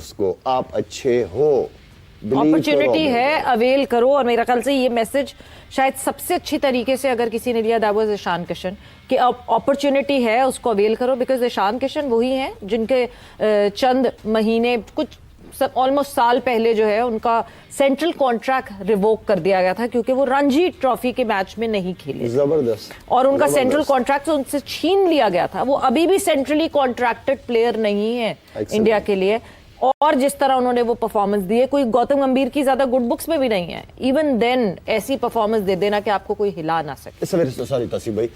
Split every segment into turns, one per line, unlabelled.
उसको, आप अच्छे हो,
अपॉर्चुनिटी है, अवेल करो। और मेरा ख्याल से ये मैसेज शायद सबसे अच्छी तरीके से अगर किसी ने लिया, दैट वाज ईशान किशन, कि अपॉर्चुनिटी है उसको अवेल करो। बिकॉज ईशान किशन वही हैं जिनके चंद महीने, कुछ ऑलमोस्ट साल पहले जो है उनका सेंट्रल कॉन्ट्रैक्ट रिवोक कर दिया गया था क्योंकि वो रणजी ट्रॉफी के मैच में नहीं खेले।
जबरदस्त।
और उनका सेंट्रल कॉन्ट्रैक्ट उनसे छीन लिया गया था। वो अभी भी सेंट्रली कॉन्ट्रैक्टेड प्लेयर नहीं है इंडिया के लिए। और जिस तरह उन्होंने वो परफॉर्मेंस दी है, कोई गौतम गंभीर की ज्यादा गुड बुक्स में भी नहीं है। इवन देन ऐसी परफॉर्मेंस दे देना कि आपको कोई हिला ना सके।
सॉरी तासीफ भाई,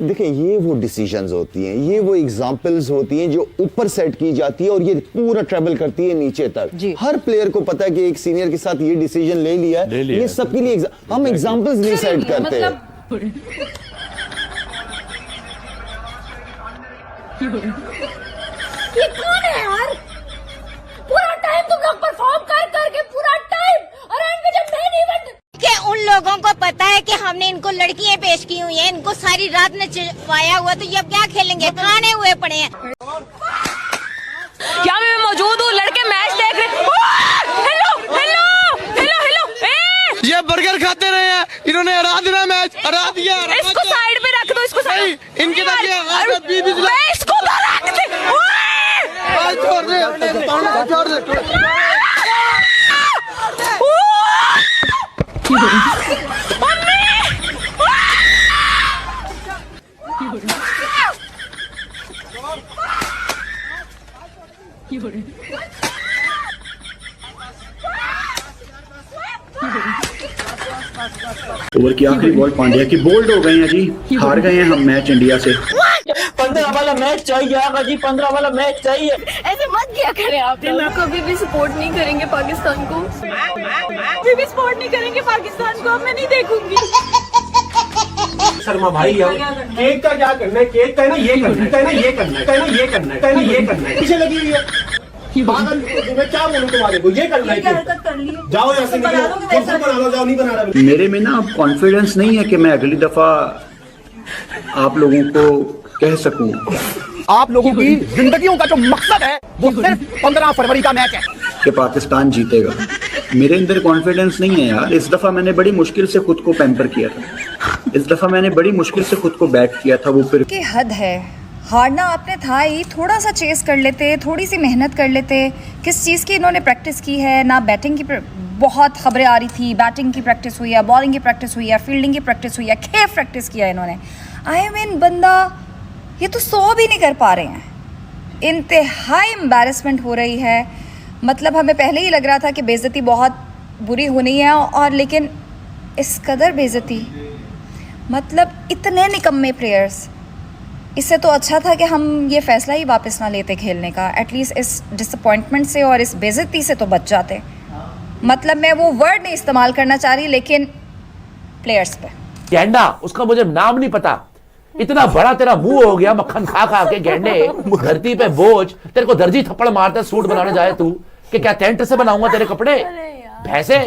देखिए ये वो डिसीजंस होती हैं, ये वो एग्जांपल्स होती हैं जो ऊपर सेट की जाती है और ये पूरा ट्रेवल करती है नीचे तक। हर प्लेयर को पता है कि एक सीनियर के साथ ये डिसीजन ले लिया है, ये सबके लिए हम एग्जांपल्स नहीं सेट करते हैं।
ये कौन है यार? पूरा टाइम तुम लोग परफॉर्म कर करके पूरा टाइम, और एंड में जब मेन इवेंट
कि उन लोगों को पता है कि हमने इनको लड़कियां पेश की हुई हैं, इनको सारी रात नचवाया हुआ, तो ये अब क्या खेलेंगे? खाने हुए पड़े हैं।
क्या मैं मौजूद हूँ? लड़के मैच देख रहे। हेलो हेलो हेलो हेलो,
ये बर्गर खाते रहे हैं, इन्होंने हरा दिया मैच, हरा दिया।
इसको साइड पे रख दो, इसको साइड।
इनके तक
इसको रख दे।
छोड़ दे।
ओवर की आखिरी बॉल पांड्या की बोल्ड हो गए हैं जी, हार गए हैं हम मैच इंडिया से।
15 वाला मैच चाहिए आगा जी, 15 वाला मैच चाहिए।
ऐसे मत किया करें आप।
कभी भी सपोर्ट नहीं करेंगे पाकिस्तान को, कभी भी सपोर्ट नहीं करेंगे पाकिस्तान को। मैं नहीं देखूंगी।
शर्मा भाई, केक का क्या करना है? केक का है ना ये करना है, ना ये करना है, ना ये करना है, ना ये करना है। पीछे लगी हुई है पागल। मैं क्या बोलूं तुम्हारे को? ये करना है। जाओ यहाँ से, बना लो, जाओ। नहीं बना रहा
मेरे में ना अब कॉन्फिडेंस नहीं है कि मैं अगली दफा आप लोगों को कह सकूं।
आप लोगों की जिंदगियों का जो मकसद है वो सिर्फ 15 फरवरी का मैच है
कि पाकिस्तान जीतेगा। मेरे अंदर कॉन्फिडेंस नहीं है यार। इस दफा मैंने बड़ी मुश्किल से खुद को पैम्पर किया था, इस दफा मैंने बड़ी मुश्किल से खुद को बैट किया था। वो फिर
की हद है, हारना आपने था ही, थोड़ा सा चेस कर लेते, थोड़ी सी मेहनत कर लेते। किस चीज़ की इन्होंने प्रैक्टिस की है ना? बैटिंग की बहुत खबरें आ रही थी, बैटिंग की प्रैक्टिस हुई है, बॉलिंग की प्रैक्टिस हुई है, फील्डिंग की प्रैक्टिस हुई है, खेफ प्रैक्टिस किया इन्होंने। आई मीन बंदा ये तो 100 भी नहीं कर पा रहे हैं। इंतहाई एम्बैरसमेंट हो रही है। मतलब हमें पहले ही लग रहा था कि बेइज्जती बहुत बुरी होनी है, और लेकिन इस कदर बेइज्जती, मतलब इतने निकम्मे प्लेयर्स। इससे तो अच्छा था कि हम ये फैसला ही वापस ना लेते खेलने का। एटलीस्ट इस डिसअपॉइंटमेंट से और इस बेइज्जती से तो बच जाते। मतलब मैं वो वर्ड नहीं इस्तेमाल करना चाह रही, लेकिन प्लेयर्स पे
गेंडा, उसका मुझे नाम नहीं पता। इतना बड़ा तेरा मुंह हो गया मक्खन खा खा के गेंडे, धरती पे बोझ। तेरे को दर्जी थप्पड़ मारता है सूट बनाने जाए तू कि क्या टेंट से बनाऊंगा तेरे कपड़े? भैंसे,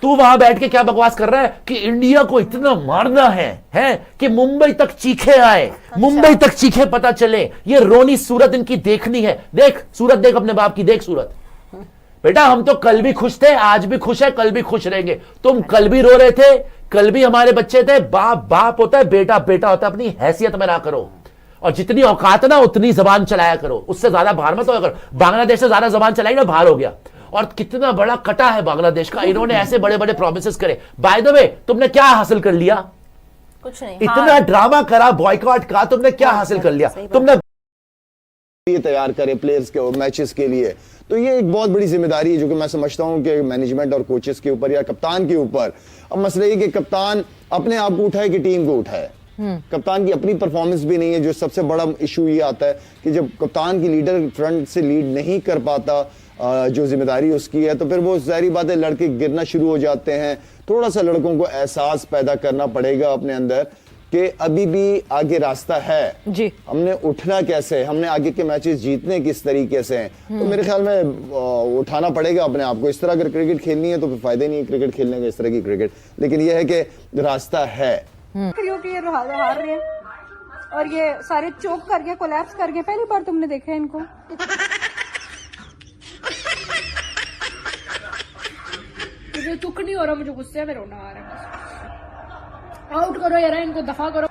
तू वहां बैठ के क्या बकवास कर रहा है कि इंडिया को इतना मारना है कि मुंबई तक चीखे आए, मुंबई तक चीखे पता चले। ये रोनी सूरत इनकी देखनी है। देख सूरत, देख अपने बाप की, देख सूरत। बेटा हम तो कल भी खुश थे, आज भी खुश है, कल भी खुश रहेंगे। तुम कल भी रो रहे थे, कल भी हमारे बच्चे थे। बाप बाप होता है, बेटा बेटा होता है। अपनी हैसियत में ना करो, और जितनी औकात ना उतनी जबान चलाया करो। उससे ज्यादा बाहर मत होया करो। बांग्लादेश से ज्यादा जबान चलाई ना, बाहर हो गया। और कितना बड़ा कटा है बांग्लादेश का। इन्होंने ऐसे बड़े बड़े प्रोमिसेस करे। बाय द वे, तुमने क्या हासिल कर लिया?
कुछ नहीं।
इतना ड्रामा करा बॉयकॉट का, तुमने क्या हासिल कर लिया? तुमने
ये तैयार करे प्लेयर्स के मैचेस के लिए, तो ये एक बहुत बड़ी जिम्मेदारी है जो कि मैं समझता हूं कि मैनेजमेंट और कोचेस के ऊपर या कप्तान के ऊपर। अब मसला ये कि कप्तान अपने आप को उठाए कि टीम को उठाए। कप्तान की अपनी परफॉर्मेंस भी नहीं है। जो सबसे बड़ा इशू ये आता है कि जब कप्तान की लीडर फ्रंट से लीड नहीं कर पाता जो जिम्मेदारी उसकी है, तो फिर वो ज़ाहिर बात है लड़के गिरना शुरू हो जाते हैं। थोड़ा सा लड़कों को एहसास पैदा करना पड़ेगा अपने अंदर कि अभी भी आगे रास्ता है जी। हमने उठना कैसे, हमने आगे के मैचेस जीतने किस तरीके से हैं, तो मेरे ख्याल में उठाना पड़ेगा अपने आप को। इस तरह अगर क्रिकेट खेलनी है तो फिर फायदा नहीं है क्रिकेट खेलने का, इस तरह की क्रिकेट। लेकिन यह है कि रास्ता है।
ये हार रहे हैं और ये सारे चोक कर गए, कोलैप्स कर गए। पहली बार तुमने देखा है इनको।
दुख नहीं हो रहा, मुझे गुस्से में रोना आ रहा है बस। आउट करो यार इनको, दफा करो।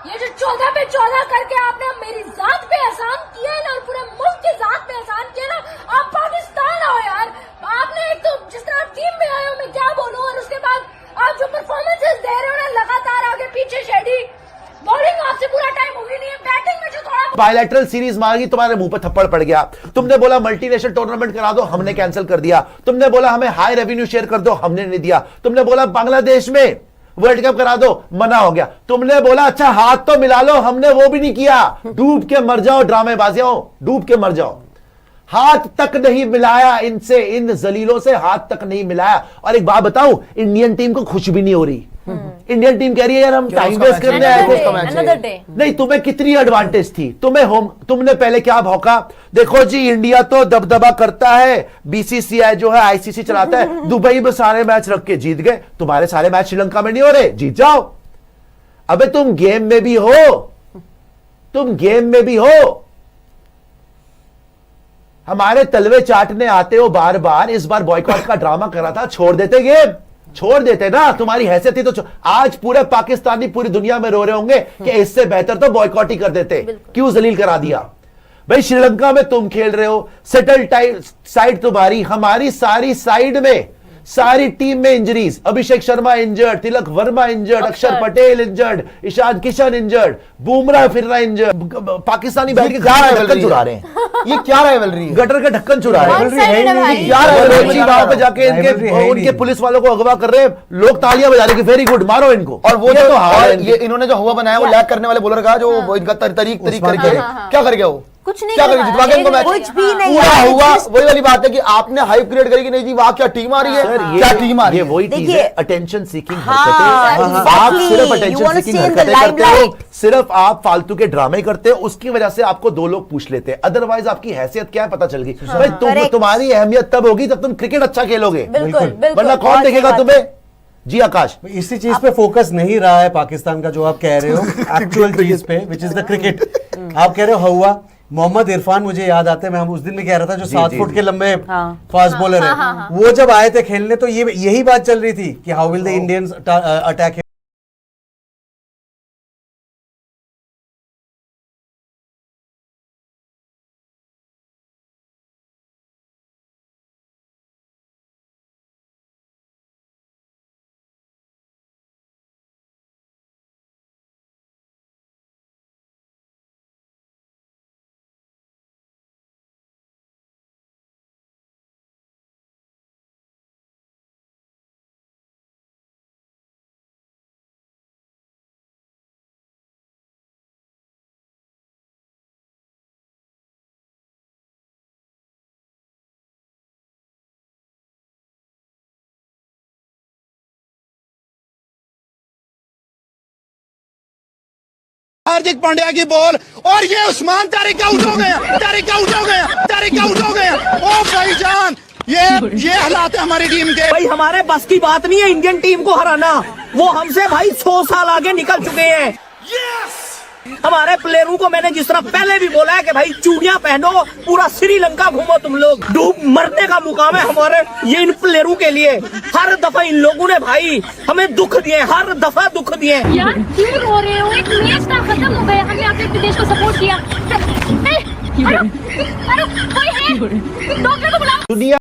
ये जो 14 पे 14 करके आपने मेरी जात पे एहसान किया है ना, और पूरे मुल्क की जात पे एहसान किया ना, आप पाकिस्तान आओ यार। आपने एक तो जिस तरह टीम में आए हो, मैं क्या बोलूं, और उसके बाद आप जो परफॉर्मेंसेस दे रहे हो ना, लगातार आगे पीछे शेडी, बॉलिंग आपसे पूरा टाइम हुई नहीं है, बैटिंग में जो थोड़ा
बायलैटरल सीरीज मांगी, तुम्हारे मुंह पे थप्पड़ पड़ गया। तुमने बोला मल्टीनेशनल टूर्नामेंट करा दो, हमने कैंसिल कर दिया। तुमने बोला हमें हाई रेवेन्यू शेयर कर दो, हमने नहीं दिया। तुमने बोला बांग्लादेश में वर्ल्ड कप करा दो, मना हो गया। तुमने बोला अच्छा हाथ तो मिला लो, हमने वो भी नहीं किया। डूब के मर जाओ ड्रामेबाजियों, डूब के मर जाओ। हाथ तक नहीं मिलाया इनसे, इन जलीलों से हाथ तक नहीं मिलाया। और एक बात बताऊं, इंडियन टीम को खुश भी नहीं हो रही। इंडियन टीम कह रही है यार हम टाइम वेस्ट करने आए थे। नहीं, तुम्हें कितनी एडवांटेज थी, तुमने पहले क्या भौंका, देखो जी इंडिया तो दबदबा करता है, बीसीसीआई जो है आईसीसी चलाता है, दुबई में सारे मैच रख के जीत गए। तुम्हारे सारे मैच श्रीलंका में नहीं हो रहे, जीत जाओ। अबे तुम गेम में भी हो, तुम गेम में भी हो। हमारे तलवे चाटने आते हो बार बार। इस बार बॉयकॉट का ड्रामा करा था, छोड़ देते गेम, छोड़ देते ना, तुम्हारी हैसियत थी तो आज पूरे पाकिस्तानी पूरी दुनिया में रो रहे होंगे कि इससे बेहतर तो बॉयकॉट ही कर देते। क्यों जलील करा दिया भाई? श्रीलंका में तुम खेल रहे हो, सेटल साइड तुम्हारी, हमारी सारी साइड में सारी टीम में injuries. Abhishek Sharma injured, Tilak Varma injured, अक्षर पटेल इंजर्ड, ईशान किशन इंजर्ड, बुमराह फिर रहा इंजर्ड। पाकिस्तानी बैठ के ढक्कन चुरा रहे हैं।
ये क्या राइवलरी है?
गटर का ढक्कन चुरा रहे हैं।
क्या राइवलरी?
वहां पे जाके उनके पुलिस वालों को अगवा कर रहे हैं, लोग तालियां बजा रहे हैं, वेरी गुड, मारो इनको।
और वो जो ये इन्होंने जो हुआ बनाया, वो लैग करने वाले बॉलर का जो इनका तरीक करके क्या कर गया वो?
कुछ नहीं
क्या करेगी? जितवा के इनको मैच
कुछ भी नहीं
पूरा हुआ। वही वाली बात है कि आपने हाइप क्रिएट करी कि नहीं जी वाह क्या टीम आ रही है, क्या टीम आ रही है।
ये वही चीज है, अटेंशन सीकिंग
हाँ,
हरकतें। आप सिर्फ अटेंशन सीकिंग हरकतें करते हो, सिर्फ आप फालतू के ड्रामे करते हो, उसकी वजह से आपको दो लोग पूछ लेते हैं। अदरवाइज आपकी हैसियत क्या है पता चल गई भाई। तुम्हारी अहमियत तब होगी जब तुम क्रिकेट अच्छा खेलोगे, वरना कौन देखेगा तुम्हें? जी आकाश,
इसी चीज पे फोकस नहीं रहा है पाकिस्तान का जो आप कह रहे हो, एक्चुअल चीज पे, विच इज द क्रिकेट। आप कह रहे हो हुआ मोहम्मद इरफान, मुझे याद आते हैं, मैं उस दिन में कह रहा था जो 7 फुट के लंबे फास्ट बॉलर है, वो जब आए थे खेलने तो ये यही बात चल रही थी कि how will the Indians attack.
Hardik Pandya की बॉल, और ये उस्मान तारिक आउट हो गया, तारिक आउट हो गया, तारिक आउट हो गया। ओ भाईजान, ये हालात है हमारी टीम के।
भाई हमारे बस की बात नहीं है इंडियन टीम को हराना, वो हमसे भाई 100 साल आगे निकल चुके हैं। हमारे प्लेयरों को मैंने जिस तरह पहले भी बोला है कि भाई चूड़ियां पहनो, पूरा श्रीलंका घूमो तुम लोग, डूब मरने का मुकाम है हमारे ये इन प्लेयरों के लिए। हर दफा इन लोगों ने भाई हमें दुख दिए, हर दफा दुख दिए।
यार क्यों रो रहे हो? एक मैच था, खत्म हो गया, हमने अपने देश को सपोर्ट किया। अरे कोई है, डॉक्टर को बुलाओ।
दुनिया